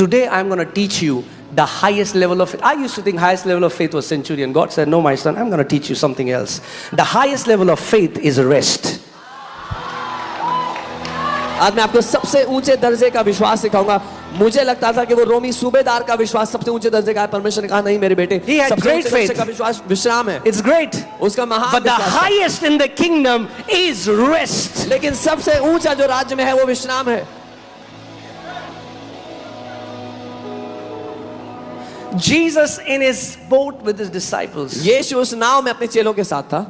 Today I'm going to teach you the highest level of faith. I used to think highest level of faith was centurion. God said, no, my son, I'm going to teach you something else. The highest level of faith is rest. आज मैं आपको सबसे ऊंचे दर्जे का विश्वास सिखाऊंगा. मुझे लगता था कि वो रोमी सूबेदार का विश्वास सबसे ऊंचे दर्जे का है. परमेश्वर ने कहा नहीं मेरे बेटे, He had great faith. का विश्वास विश्राम है. It's great. उसका महान But the highest in the kingdom is rest. लेकिन सबसे ऊंचा जो राज्य में है वो विश्राम है. Jesus in his boat with his disciples. यीशु उस नाव में अपने चेलों के साथ था.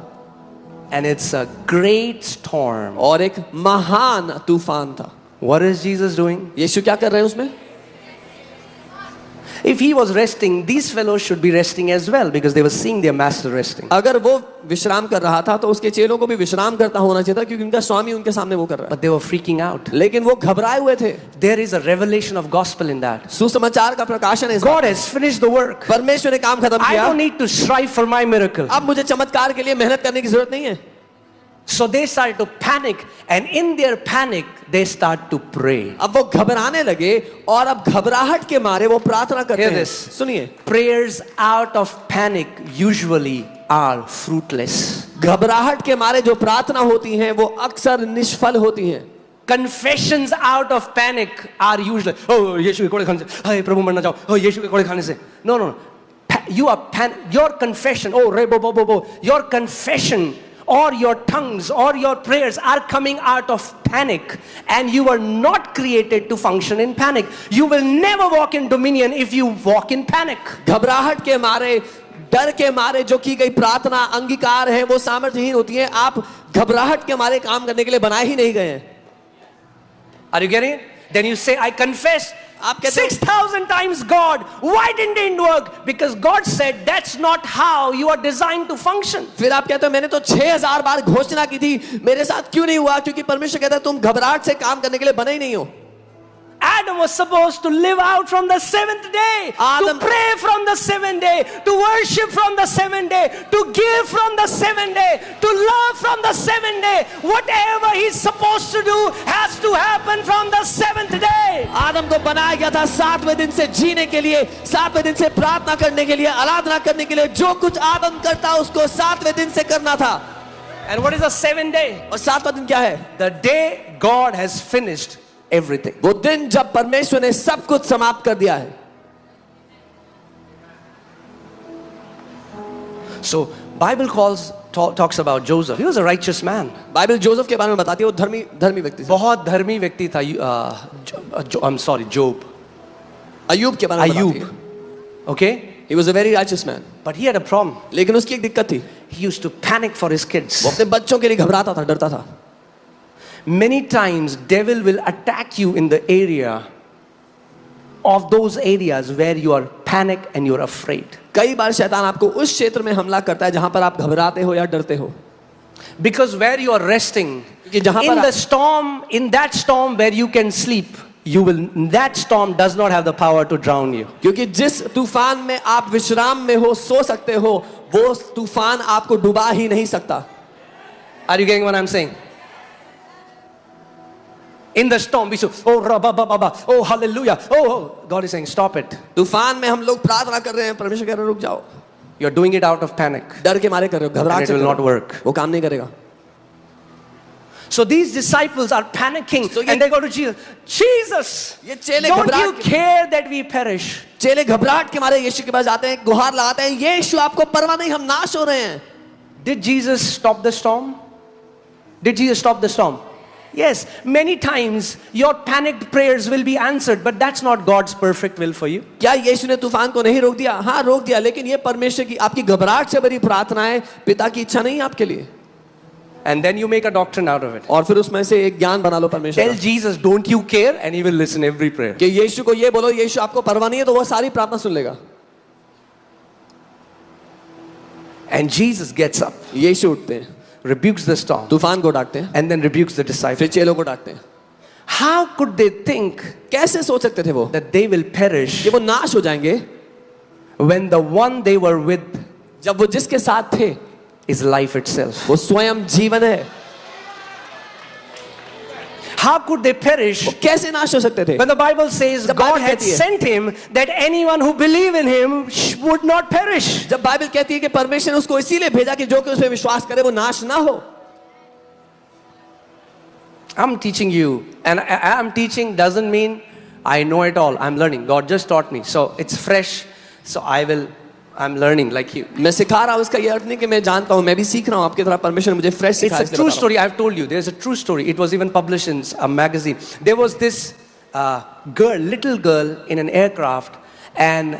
And it's a great storm. और एक महान तूफान था. What is Jesus doing? यीशु क्या कर रहे हैं उसमें? If he was resting, these fellows should be resting as well because they were seeing their master resting. अगर वो विश्राम कर रहा था तो उसके चेलों को भी विश्राम करता होना चाहिए था क्योंकि उनका स्वामी उनके सामने वो कर रहा है. But they were freaking out. लेकिन वो घबराए हुए थे. There is a revelation of gospel in that. सुसमाचार का प्रकाशन है. God has finished the work. परमेश्वर ने काम खत्म I किया. don't need to strive for my miracle. अब मुझे चमत्कार के लिए मेहनत करने की जरूरत नहीं है. So they started to panic, and in their panic they start to pray. अब वो घबराने लगे और अब घबराहट के मारे वो प्रार्थना करते हैं. सुनिए, prayers out of panic usually are fruitless. घबराहट के मारे जो प्रार्थना होती हैं वो अक्सर निष्फल होती हैं. Confessions out of panic are usually, oh यीशु के कोड़े खाने से, हाय प्रभु मरना चाहो, oh यीशु के कोड़े खाने से. No. You are your confession, oh re bo. Your confession or your tongues or your prayers are coming out of panic, and you are not created to function in panic. You will never walk in dominion if you walk in panic. घबराहट के मारे, डर के मारे जो की गई प्रार्थना अंगीकार है वो सामर्थ्यहीन होती है. आप घबराहट के मारे काम करने के लिए बनाए ही नहीं गए हैं. Are you getting it? Then you say, I confess. आप कहते हो 6,000 times God. Why didn't it work? Because God said that's not how you are designed to function. फिर आप कहते हो मैंने तो 6,000 बार घोषणा की थी, मेरे साथ क्यों नहीं हुआ? क्योंकि परमेश्वर कहता है तुम घबराहट से काम करने के लिए बने ही नहीं हो. Adam was supposed to live out from the seventh day, to pray from the seventh day, to worship from the seventh day, to give from the seventh day, to love from the seventh day. Whatever he's supposed to do has to happen from the seventh day. आदम को बनाया गया था 7वें दिन से जीने के लिए, 7वें दिन से प्रार्थना करने के लिए, आराधना करने के लिए. जो कुछ आदम करता उसको 7वें दिन से करना था. And what is the seventh day? और 7वां दिन क्या है? The day God has finished everything. वो दिन जब परमेश्वर ने सब कुछ समाप्त कर दिया है. So Bible talks about Joseph. He was a righteous man. Bible Joseph के बारे में बताती है वो धर्मी व्यक्ति था. बहुत धर्मी व्यक्ति था. I'm sorry, Job. अय्यूब के बारे में बताती है. Okay? He was a very righteous man. But he had a problem. लेकिन उसकी एक दिक्कत थी. He used to panic for his kids. वो अपने बच्चों के लिए घबराता था, डरता था. Many times devil will attack you in the area of those areas where you are panic and you are afraid. कई बार शैतान आपको उस क्षेत्र में हमला करता है जहां पर आप घबराते हो या डरते हो. Because where you are resting, in the storm, in that storm where you can sleep, that storm does not have the power to drown you. क्योंकि जिस तूफान में आप विश्राम में हो, सो सकते हो, वो तूफान आपको डुबा ही नहीं सकता. Are you getting what I'm saying? In the storm we say, oh rabba, oh hallelujah, oh God is saying stop it. तूफान में हम लोग प्रार्थना कर रहे हैं, परमेश्वर कह रहे हैं रुक जाओ. You're doing it out of panic. डर के मारे कर रहे हो, घबराहट से. It will not work. वो काम नहीं करेगा. So these disciples are panicking, and they go to Jesus. Jesus, ये चेले don't you care that we perish? चेले घबराहट के मारे यीशु के पास जाते हैं, गुहार लगाते हैं, यीशु आपको परवाह नहीं, हम नाश हो रहे हैं. Did Jesus stop the storm? Did Jesus stop the storm? Yes, many times your panicked prayers will be answered, but that's not God's perfect will for you. क्या यीशु ने तूफान को नहीं रोक दिया? हाँ रोक दिया, लेकिन ये परमेश्वर की आपकी घबराहट से भरी प्रार्थना है, पिता की इच्छा नहीं है आपके लिए. And then you make a doctrine out of it. और फिर उसमें से एक ज्ञान बना लो परमेश्वर. Tell Jesus, don't you care, and he will listen every prayer. कि यीशु को ये बोलो, यीशु आपको परवाह नहीं है, तो वो सारी प्रार्थना सुन लेगा. And Jesus gets up. यीशु उठते हैं, rebukes the storm, तूफान को डांटते हैं, and then rebukes the disciples. फिर चेलों को डांटते हैं. How could they think कैसे सोच सकते थे वो that they will perish कि वो नाश हो जाएंगे when the one they were with जब वो जिसके साथ थे is life itself? वो स्वयं जीवन है. how could they perish वो कैसे नाश हो सकते थे? when the Bible says जब God बाइबल had कहती है, sent him that anyone who believe in him would not perish. जब बाइबल कहती है कि परमेश्वर ने उसको इसीलिए भेजा कि जो कि उसमें विश्वास करे वो नाश ना हो. I'm teaching you, and I'm teaching doesn't mean I know it all. I'm learning. God just taught me, so it's fresh. So I'm learning like you. मैं सिखा रहा हूँ, इसका ये अर्थ नहीं कि मैं जानता हूँ, मैं भी सीख रहा हूँ आपकी तरह. परमेश्वर ने मुझे फ्रेश It's सिखाया. a true story. I've told you. There's a true story. It was even published in a magazine. There was this little girl in an aircraft, and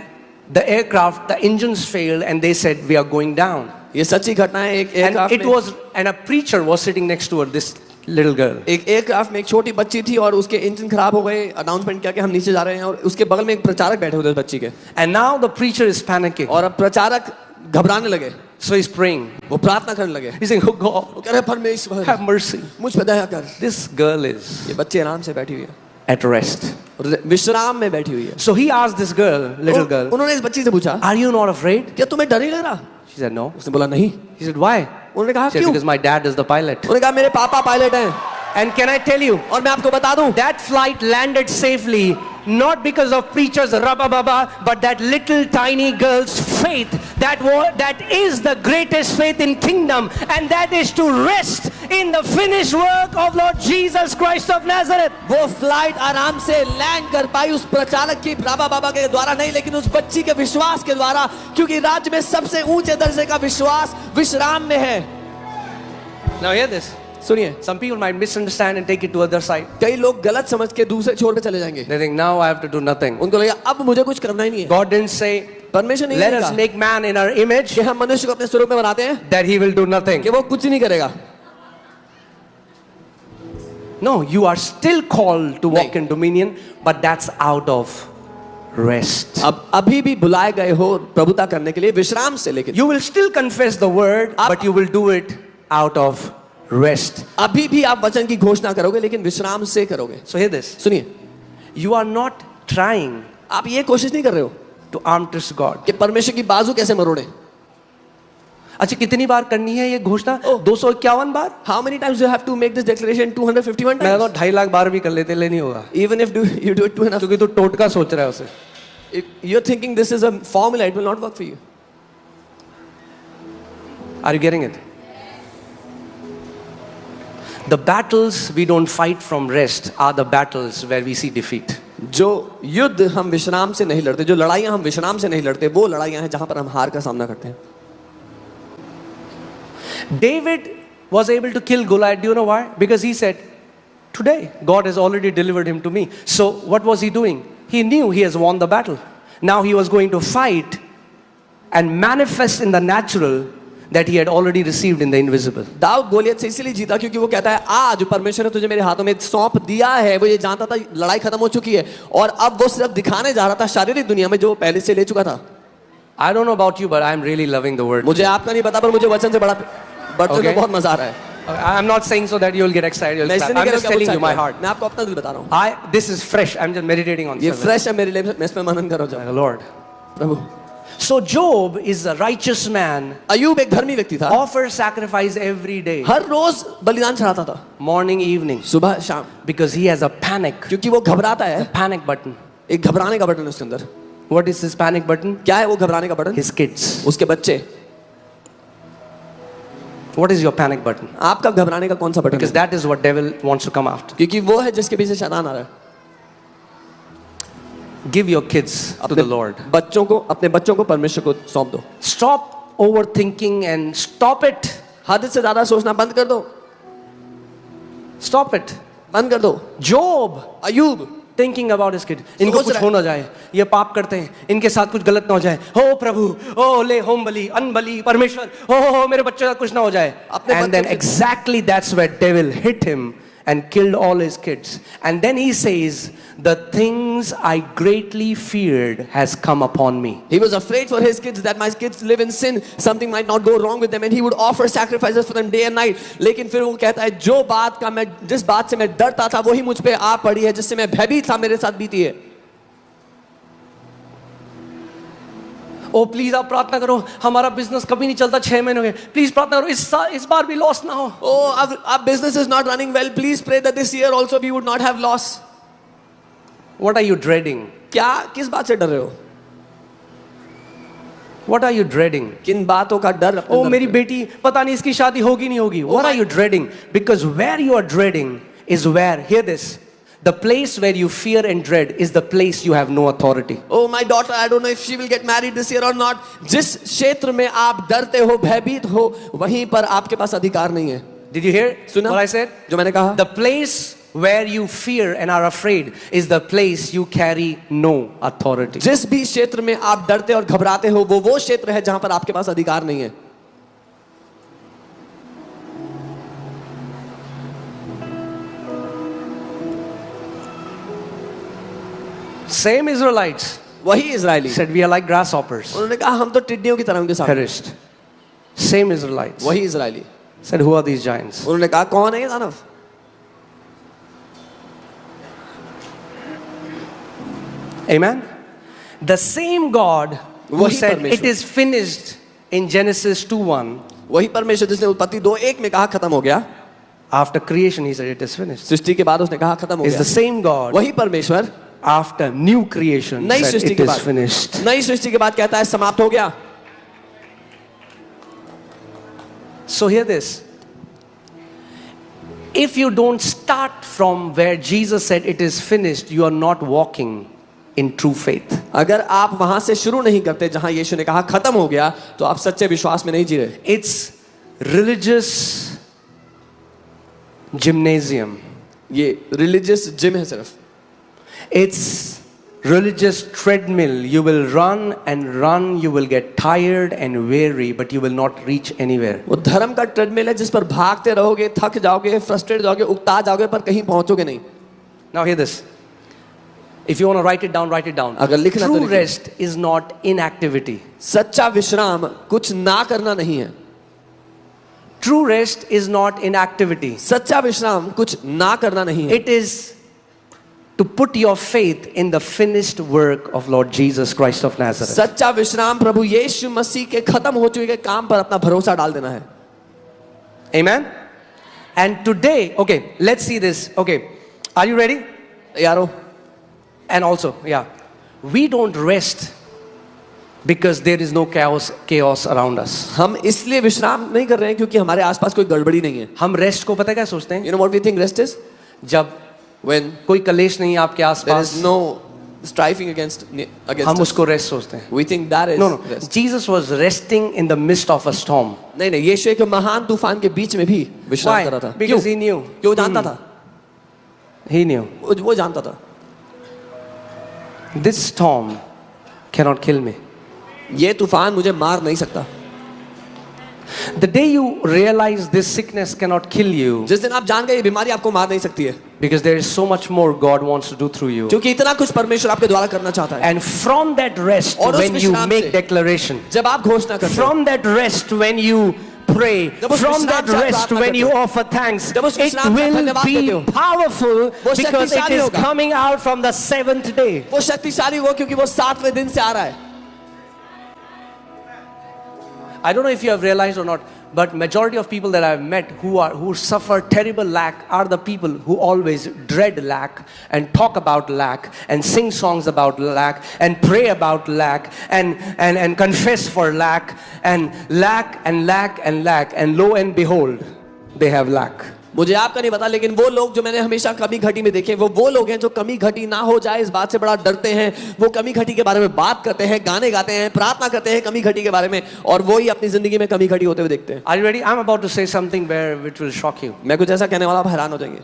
the aircraft, the engines failed, and they said we are going down. ये सच्ची घटना है. एक And aircraft and a preacher was sitting next to her. This little girl. एक aircraft में एक छोटी बच्ची थी और उसके इंजन खराब हो गए. अनाउंसमेंट किया कि हम नीचे जा रहे हैं और उसके बगल में एक प्रचारक बैठे हुए थे बच्ची के. And now the preacher is panicking. और अब प्रचारक घबराने लगे. So he's praying. वो प्रार्थना करने लगे. He's saying, "Oh God, वो कह रहे परमेश्वर have mercy." मुझ पे दया कर. This girl is ये बच्ची आराम से बैठी हुई है, at rest. विश्राम में बैठी हुई है. So he asked this girl, little girl, उन्होंने इस बच्ची से पूछा, "Are you not afraid?" क्या तुम्हें डर नहीं लग रहा? She said, "No." उसने बोला नहीं. He said, "Why?" उन्होंने कहा She said, क्यों? "Because my dad is the pilot." उन्होंने कहा मेरे पापा पायलट हैं. And can I tell you, और मैं आपको बता दूं, that flight landed safely not because of preachers rabba-baba, but that little tiny girl's faith. That is the greatest faith in kingdom, and that is to rest in the finished work of Lord Jesus Christ of Nazareth. वो flight आराम से land कर पाई उस प्रचारक की राबा बाबा के द्वारा नहीं, लेकिन उस बच्ची के विश्वास के द्वारा, क्योंकि राज्य में सबसे ऊंचे दर्जे का विश्वास विश्राम में है. Now hear this. सुनिए, Some people might misunderstand and take it to other side. कई लोग गलत समझ के दूसरे छोर पे चले जाएंगे. They think now I have to do nothing. उनको लगेगा अब मुझे कुछ करना ही नहीं है. God didn't say, परमेश्वर नहीं "Let us कहा make man in our image," कि हम मनुष्य को अपने स्वरूप में बनाते हैं that he will do nothing. कि वो कुछ नहीं करेगा. No, you are still called to walk नहीं. in dominion, but that's out of rest. अब अभी भी बुलाए गए हो प्रभुता करने के लिए विश्राम से, लेकिन You will still confess the word, आप- but you will do it out of rest. अभी भी आप वचन की घोषणा करोगे, लेकिन विश्राम से करोगे. So hear this. सुनिए, You are not trying आप ये कोशिश नहीं कर रहे हो to arm twist God. कि परमेश्वर की बाजू कैसे मरोड़े. अच्छा, कितनी बार करनी है ये घोषणा? Oh. 251 bar? How many times you have to make this declaration? 251 मैं तो times. 2.5 लाख बार भी कर लेते, ले नहीं होगा. Even if you do it 2.5, क्योंकि तू टोटका सोच रहा है उसे. if you're thinking this is a formula, it will not work for you. Are you getting it? The battles we don't fight from rest are the battles where we see defeat. जो युद्ध हम विश्राम से नहीं लड़ते, जो लड़ाइयां हम विश्राम से नहीं लड़ते, वो लड़ाइयां हैं जहां पर हम हार का सामना करते हैं. David was able to kill Goliath. Do you know why? Because he said, "Today God has already delivered him to me." So what was he doing? He knew he has won the battle. Now he was going to fight and manifest in the natural that he had already received in the invisible. Dawood Goliath से इसीलिए जीता क्योंकि वो कहता है आज परमेश्वर ने तुझे मेरे हाथों में सौंप दिया है. वो ये जानता था लड़ाई खत्म हो चुकी है और अब वो सिर्फ दिखाने जा रहा था शारीरिक दुनिया में जो वो पहले से ले चुका था. I don't know about you, but I'm really loving the word. मुझे आपका नहीं पता, पर मुझे वचन से बड़ा बढ़ते Okay. हुए बहुत मजा आ रहा है. I'm not saying so that you'll get excited. You'll मैं clap. इसलिए नहीं I'm कह just रहा telling you my heart. मैं आपको अपना दिल बता रहा हूँ. This is fresh. I'm just meditating on ये this. फ्रेश है मेरे लिए, मैं इस पे मनन करो जाओ. The Lord. Prabhu. So Job is a righteous man. Ayub एक धर्मी व्यक्ति था. Offers sacrifice every day, हर रोज बलिदान चढ़ाता था, morning, evening, सुबह शाम, because he has a panic क्योंकि वो घबराता है. panic button. एक घबराने का बटन है उसके अंदर. What is this panic button? क्या है वो घबराने का बटन? His kids. उसके बच्चे. What is your panic button? आपका घबराने का कौन सा बटन Because है? that is what devil wants to come after. क्योंकि वो है जिसके पीछे शैतान आ रहा है. Give your kids to the Lord. अपने बच्चों को परमेश्वर को सौंप दो. Stop overthinking and stop it. हद से ज्यादा सोचना बंद कर दो. Stop it. बंद कर दो. Job Ayub thinking about his kid. इनको सोच कुछ रहा है. हो ना जाए, ये पाप करते हैं, इनके साथ कुछ गलत ना हो जाए. हो प्रभु, ओ ले होम बलि, अन्न बलि, परमेश्वर, हो मेरे बच्चे का कुछ ना हो जाए. अपने And then बच्चों के- exactly that's where devil hit him and killed all his kids. And then he says, "The things I greatly feared has come upon me." He was afraid for his kids that my kids live in sin, something might not go wrong with them, and he would offer sacrifices for them day and night. लेकिन फिर वो कहता है जिस बात से मैं डरता था वही मुझ पे आ पड़ी है, जिससे मैं भयभीत था मेरे साथ बीती है. ओ प्लीज आप प्रार्थना करो, हमारा बिजनेस कभी नहीं चलता, 6 महीने हो गए, प्लीज प्रार्थना करो इस बार भी लॉस ना हो. Oh, our business is not running well. Please pray that this year also we would not have loss. What are you dreading? क्या किस बात से डर रहे हो? What are you dreading? किन बातों का डर अपने ओ अंदर मेरी रखते बेटी पता नहीं इसकी शादी होगी नहीं होगी. What are you dreading? Because where you are dreading is where, hear this, the place where you fear and dread is the place you have no authority. हो? Oh my daughter, I don't know if she will get married this year or not. जिस क्षेत्र में आप डरते हो, भयभीत हो, वहीं पर आपके पास अधिकार नहीं है. Did you hear सुना? what I said? जो मैंने कहा. The place where you fear and are afraid is the place you carry no authority. जिस भी क्षेत्र में आप डरते और घबराते हो, वो क्षेत्र है जहां पर आपके पास अधिकार नहीं है. Same Israelites वही Israeli said we are like grasshoppers, उन्होंने कहा हम तो टिड्डियों की तरह उनके साथ. perished. Same Israelites वही Israeli said who are these giants? उन्होंने कहा कौन है ये दानव? Amen. The same God who वही said परमेश्वर. it is finished in Genesis 2:1, वही परमेश्वर जिसने उत्पत्ति 2:1 में कहा खत्म हो गया. after creation he said it is finished. सृष्टि के बाद उसने कहा खत्म हो Is the गया. same God वही परमेश्वर after new creation नई said सृष्टि it के is बाद finished. नई सृष्टि के बाद कहता है समाप्त हो गया. So hear this. If you don't start from where Jesus said it is finished, you are not walking in true faith. अगर आप वहां से शुरू नहीं करते जहां यीशु ने कहा खत्म हो गया, तो आप सच्चे विश्वास में नहीं जी रहे. It's religious gymnasium. ये रिलीजियस जिम है सिर्फ. It's religious treadmill. You will run and run, you will get tired and weary, but you will not reach anywhere. वो धर्म का ट्रेडमिल है जिस पर भागते रहोगे, थक जाओगे, फ्रस्ट्रेट जाओगे, उकता जाओगे, पर कहीं पहुंचोगे नहीं. Now hear this. If you want to write it down, write it down. अगर लिखना तो True लिखिए. rest is not inactivity. सच्चा विश्राम कुछ ना करना नहीं है. True rest is not inactivity. सच्चा विश्राम कुछ ना करना नहीं है. It is to put your faith in the finished work of Lord Jesus Christ of Nazareth. सच्चा विश्राम प्रभु यीशु मसीह के खत्म हो चुके काम पर अपना भरोसा डाल देना है. Amen. And today, okay, let's see this. Okay, are you ready? यारो, And also, yeah, we don't rest because there is no chaos around us. हम इसलिए विश्राम नहीं कर रहे हैं क्योंकि हमारे आसपास कोई गड़बड़ी नहीं है. हम रेस्ट को पता है क्या सोचते हैं? You know what we think rest is? जब When कोई कलेश नहीं है आपके there आसपास, is no striving against हम us. उसको रेस्ट सोचते हैं. We think that is No, no. rest. Jesus was resting in the midst of a storm. नहीं नहीं, यीशु एक महान तूफान के बीच में भी विश्राम Why? कर रहा था. Because क्यों? he knew. क्यों जानता था? He knew. वो जानता था. This storm cannot kill me. ये तूफान मुझे मार नहीं सकता. The day you realize this sickness cannot kill you, जिस दिन आप जान गए ये बीमारी आपको मार नहीं सकती है, because there is so much more God wants to do through you. क्योंकि इतना कुछ परमेश्वर आपके द्वारा करना चाहता है. And from that rest, और उस when you विश्राम make से, declaration, जब आप घोषणा करते हो, from that rest, when you pray, जब उस from विश्राम that से आप rest, प्रार्थना when करते you हो, offer thanks, जब उस it विश्राम से आप will धन्यवाद देते be हो, powerful वो because it शक्तिशाली is होगा. coming out from the 7th day. वो शक्तिशाली हो क्योंकि वो 7वें दिन से आ रहा है. I don't know if you have realized or not, but majority of people that I've met who suffer terrible lack are the people who always dread lack and talk about lack and sing songs about lack and pray about lack and confess for lack and lack and lack and lack, and lo and behold they have lack. मुझे आपका नहीं पता, लेकिन वो लोग जो मैंने हमेशा कमी घटी में देखे, वो लोग हैं जो कमी घटी ना हो जाए इस बात से बड़ा डरते हैं. वो कमी घटी के बारे में बात करते हैं, गाने गाते हैं, प्रार्थना करते हैं कमी घटी के बारे में, और वो ही अपनी जिंदगी में कमी घटी होते हुए देखते हैं. Are you ready? I'm about to say something which will shock you. मैं कुछ ऐसा कहने वाला, आप हैरान हो जाएंगे.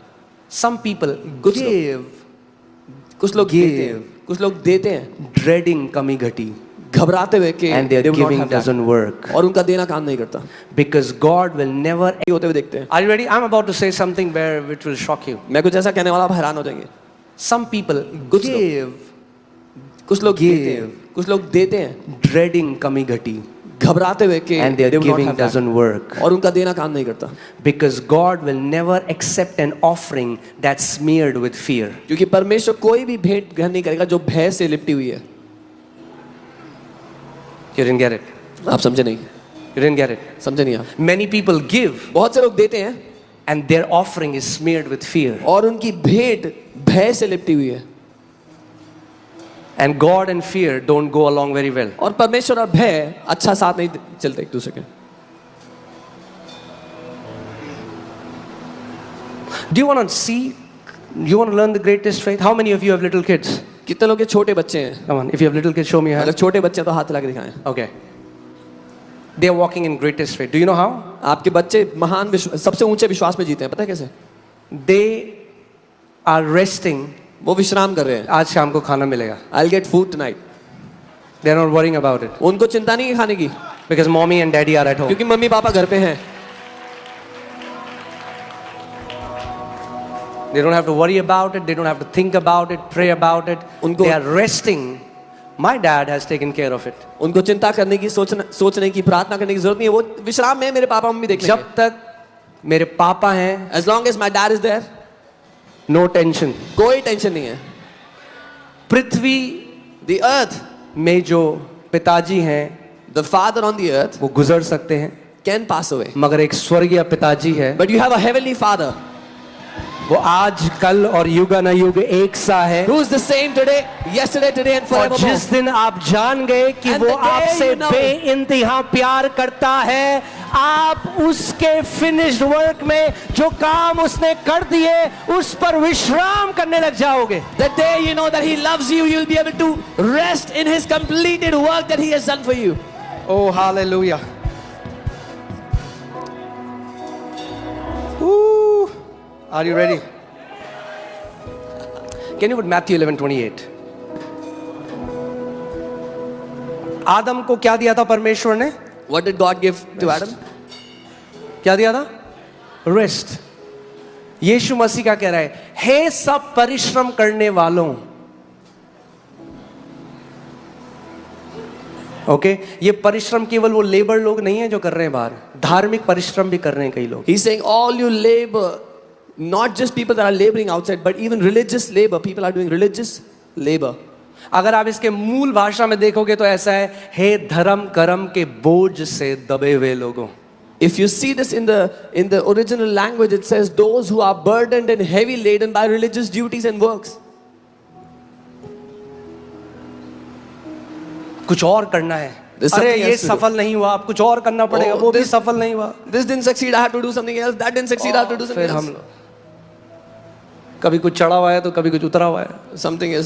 Some people give कुछ लोग देते हैं, कुछ लोग देते हैं dreading kami ghati, घबराते हुए कि and their they will not giving have that. doesn't work और उनका देना काम नहीं करता. because God will never. होते हुए देखते हैं. Are you ready? I'm about to say something which will shock you. मैं कुछ ऐसा कहने वाला, आप हैरान हो जाएंगे. Some people give कुछ लोग देते हैं, कुछ लोग देते हैं dreading kami ghati, घबराते हुए कि and their they will not giving have that. doesn't work और उनका देना काम नहीं करता. because God will never accept an offering that's smeared with fear. क्योंकि परमेश्वर कोई भी भेंट ग्रहण नहीं करेगा जो भय से लिपटी हुई है. You didn't get it. आप समझे नहीं, You didn't get it. समझे नहीं आप। Many people give बहुत से लोग देते हैं and their offering is smeared with fear. और उनकी भेंट भय से लिपटी हुई है। And God and fear don't go along very well. और परमेश्वर और भय अच्छा साथ नहीं चलते एक दूसरे के। Do you want to see? You want to learn the greatest faith? How many of you have little kids? कितने लोग के छोटे बच्चे हैं? Come on, if you have little kids, show me your अगर hand. छोटे बच्चे हैं तो हाथ हिला के दिखाएं। Okay. They are walking in greatest faith. Do you know how? आपके बच्चे महान सबसे ऊंचे विश्वास में जीते हैं, पता है कैसे? They are resting. वो विश्राम कर रहे हैं। आज शाम को खाना मिलेगा. I'll get food tonight. They are not worrying about it उनको चिंता नहीं है खाने की, because mommy and daddy are at home. क्योंकि मम्मी पापा घर पे हैं। They don't have to worry about it. They don't have to think about it, pray about it. उनको- They are resting. My dad has taken care of it. उनको चिंता करने की, सोचने की, प्रार्थना करने की जरूरत नहीं है। वो विश्राम में मेरे पापा मम्मी देख जब तक मेरे पापा हैं, as long as my dad is there, no tension. कोई टेंशन नहीं है। पृथ्वी The earth, में जो पिताजी हैं, the father on the earth वो गुजर सकते हैं, can pass away, मगर एक स्वर्गीय पिताजी है, but you have a heavenly father वो आज कल और युग न युग एक सा है। who is the same today, yesterday, today and और forevermore। जिस दिन आप जान गए कि And वो the day आपसे you know- बेइंतहा प्यार करता है, आप उसके फिनिश्ड वर्क में जो काम उसने कर दिए उस पर विश्राम करने लग जाओगे। The day you know that he loves you, you'll be able to rest in his completed work that he has done for you. Oh, hallelujah. Woo. Are you ready? Can you put Matthew 11:28? आदम को क्या दिया था परमेश्वर ने? What did God give to Adam? क्या दिया था? Rest. यीशु मसीह क्या कह रहा है? हे सब परिश्रम करने वालों, ओके ये परिश्रम केवल वो लेबर लोग नहीं है जो कर रहे हैं बाहर, धार्मिक परिश्रम भी कर रहे हैं कई लोग। He's saying all you labor, not just people that are laboring outside, but even religious labor. People are doing religious labor. अगर आप इसके मूल भाषा में देखोगे तो ऐसा है, हे धर्म कर्म के बोझ से दबे हुए लोगों। If you see this in the original language, it says those who are burdened and heavy laden by religious duties and works. कुछ और करना है, There's अरे something ये else to do. सफल नहीं हुआ, अब कुछ और करना पड़ेगा, Oh, वो भी this- सफल नहीं हुआ। This didn't succeed, I have to do something else. That didn't succeed, I have to do something फिर हम else. लोग कभी कुछ चढ़ा हुआ है तो कभी कुछ उतरा हुआ है। Something is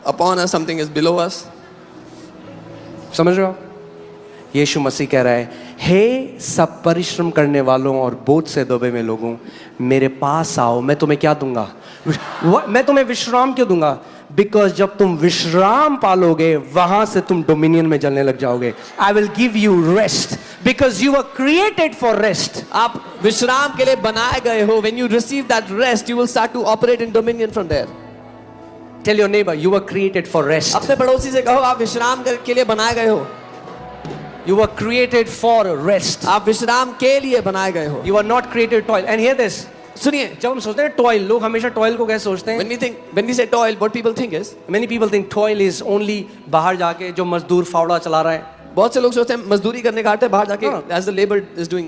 upon us, something is below us. समझ रहे हो? यीशु मसीह कह रहा है, हे सब परिश्रम करने वालों और बोझ से दबे हुए लोगों, मेरे पास आओ, मैं तुम्हें क्या दूंगा? मैं तुम्हें विश्राम क्यों दूंगा? बिकॉज जब तुम विश्राम पालोगे वहां से तुम डोमिनियन में जलने लग जाओगे। I will give you rest because you are created for rest. आप विश्राम के लिए बनाए गए हो। When you receive that rest, you will start to operate in dominion from there. Tell your neighbour you are created for rest. अपने पड़ोसी से कहो आप विश्राम के लिए बनाए गए हो। You are created for rest. आप विश्राम के लिए बनाए गए हो। You are not created toil. And hear this, सुनिए, जब हम सोचते हैं टॉयल, लोग हमेशा टॉयल को कैसे सोचते हैं? when we say toil, what people think is, Many people think toil is only बाहर जाके जो मजदूर फावड़ा चला रहा है। बहुत से लोग सोचते हैं मजदूरी करने का अर्थ है बाहर जाके हाँ। as the labor is doing.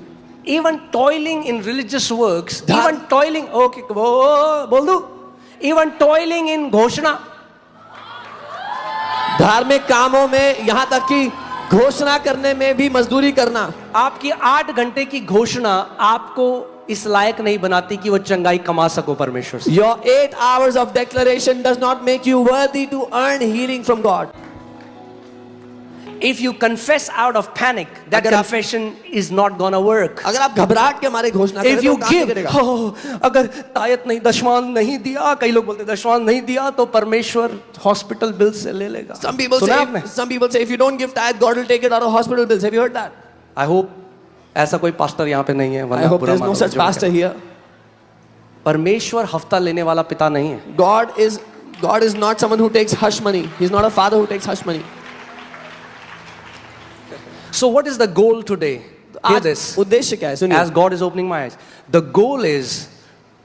Even toiling in religious works, धा- even toiling, okay, बोल दूं? Even toiling in घोषणा, धार्मिक कामों में यहाँ तक कि घोषणा करने में भी मजदूरी करना। आपकी 8 घंटे की घोषणा आपको इस लायक नहीं बनाती कि वो चंगाई कमा सको परमेश्वर से। Your 8 hours of declaration does not make you worthy to earn healing from God. If you confess out of panic, that अगर आप- confession is not gonna work. अगर आप घबराहट के मारे घोषणा करें If you तो काम नहीं give, करेगा। अगर तायत नहीं, दशवान नहीं दिया, कई लोग बोलते दशवान नहीं दिया तो परमेश्वर हॉस्पिटल बिल से ले लेगा। Some people सुना आपने? say if you don't give tithe, God will take it out of hospital bills. Have you heard that? I hope ऐसा कोई पास्टर यहाँ पे नहीं है, I वरना hope बुरा there's no मानोगे such जो मैं pastor कहता here. हूं। परमेश्वर हफ्ता लेने वाला पिता नहीं है। God is not someone who takes hush money. He's not a father who takes hush money. So what is the goal today? Hear आज this. उद्देश्य क्या है? सुनिए। As God is opening my eyes, the goal is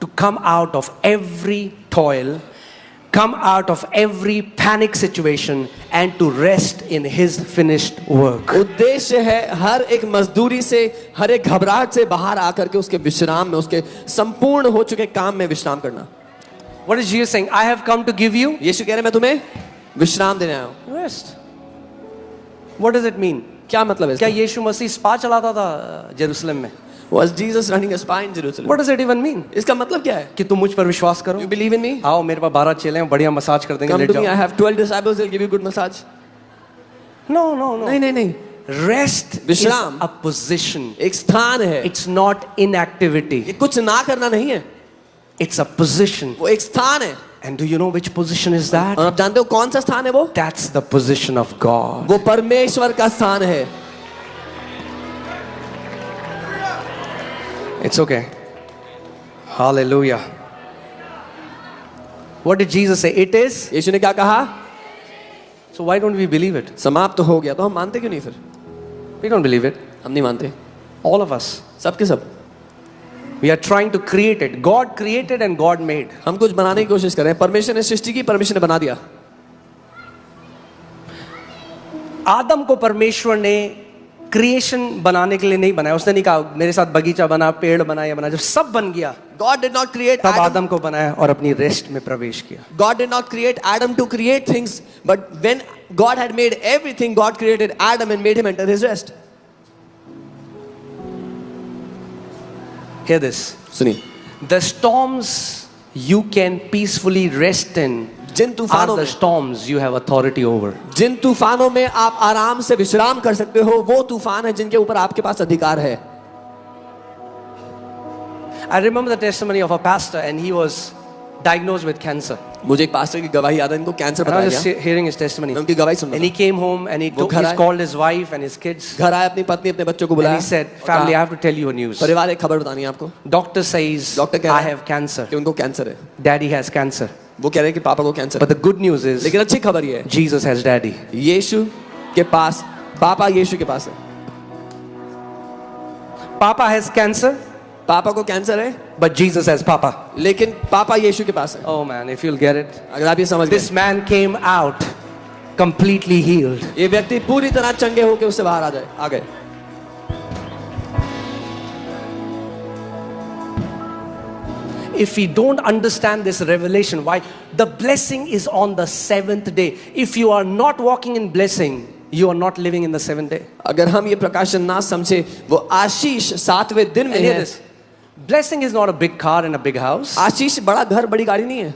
to come out of every toil come out of every panic situation and to rest in his finished work. उद्देश्य है हर एक मजदूरी से, हर एक घबराहट से बाहर आकर के उसके विश्राम में, उसके संपूर्ण हो चुके काम में विश्राम करना। What is Jesus saying? I have come to give you यीशु कह रहे मैं तुम्हें विश्राम देने आया हूं। rest. What does it mean? क्या मतलब है क्या इसका? यीशु मसीह स्पा चलाता था जेरूसलम में? Was Jesus running a spa in Jerusalem? What does it even mean? इसका मतलब क्या है? कि तुम मुझ पर विश्वास करो, You believe in me? आओ मेरे पास 12 चेले हैं, बढ़िया मसाज कर देंगे, Come let to me. I जाओ। have 12 disciples. They'll give you good massage. No, no, no. नहीं नहीं नहीं, Rest is विश्राम a position. एक स्थान है। It's not inactivity. ये कुछ ना करना नहीं है, It's a position. वो एक स्थान है। And do you know which position is that? और आप जानते हो कौन सा स्थान है वो? That's the position of God. वो परमेश्वर का स्थान है। It's okay. Hallelujah. What did Jesus say? It is. यीशु ने क्या कहा? So why don't we believe it? समाप्त हो गया। तो हम मानते क्यों नहीं फिर? We don't believe it. हम नहीं मानते। All of us. सब के सब। We are trying to create it. God created and God made. हम कुछ बनाने की कोशिश कर रहे हैं। परमेश्वर ने सृष्टि की, परमेश्वर ने बना दिया। आदम को परमेश्वर ने क्रिएशन बनाने के लिए नहीं बनाया। उसने नहीं कहा मेरे साथ बगीचा बना, पेड़ बना, या बना। जब सब बन गया God did not create तब Adam. आदम को बनाया और अपनी रेस्ट में प्रवेश किया। God did not create Adam to create things, but when God had made everything, God created Adam and made him enter his rest. Hear this. सुनिए, The storms you can peacefully rest in Jin are तूफानों the में, storms you have authority over. जिन तूफानों में आप आराम से विश्राम कर सकते हो, वो तूफान है जिनके ऊपर आपके पास अधिकार है। I remember the testimony of a pastor and he was diagnosed with cancer. मुझे एक पास्टर की गवाही याद है, इनको कैंसर And I बताया was just गया। hearing his testimony. मैं उनकी गवाही सुन And रहा he came home and he वो घर आए। called his wife and his kids. था। घर आए, अपनी पत्नी, अपने बच्चों को And बुलाया। he said, और family, I कहा, have to tell you a news. परिवार एक खबर बतानी है आपको। Doctor says, डॉक्टर कह I रहा है have cancer. कि उनको कैंसर है। Daddy has cancer. वो कह रहे हैं कि पापा को कैंसर But है। the good news is, लेकिन अच्छी खबर ये है, Jesus has daddy. यीशु के पास, पापा यीशु के पास है। Papa has cancer, पापा को कैंसर है, but Jesus has Papa. लेकिन पापा यीशु के पास है। Oh man, if you'll get it. अगर आप ये समझ गए, This man came out completely healed. ये व्यक्ति पूरी तरह चंगे होकर उससे बाहर आ गए। If we don't understand this revelation, why the blessing is on the 7th day. If you are not walking in blessing, you are not living in the 7th day. अगर हम ये प्रकाशन ना समझे, वो आशीष 7वें दिन में And hear है। this. Blessing is not a big car and a big house. आशीष बड़ा घर, बड़ी गाड़ी नहीं है।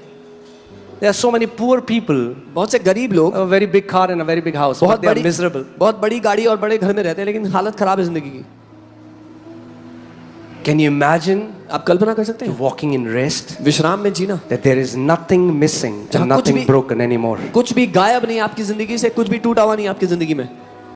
There are so many poor people, बहुत से गरीब लोग a very big car and a very big house, but they are miserable. बहुत बड़ी गाड़ी और बड़े घर में रहते हैं, लेकिन हालत खराब है जिंदगी की। Can you imagine आप कल्पना कर सकते हैं walking in rest? विश्राम में जीना, That there is nothing missing जहाँ and कुछ nothing भी- broken anymore. कुछ भी गायब नहीं आपकी जिंदगी से, कुछ भी टूटा हुआ नहीं आपकी जिंदगी में।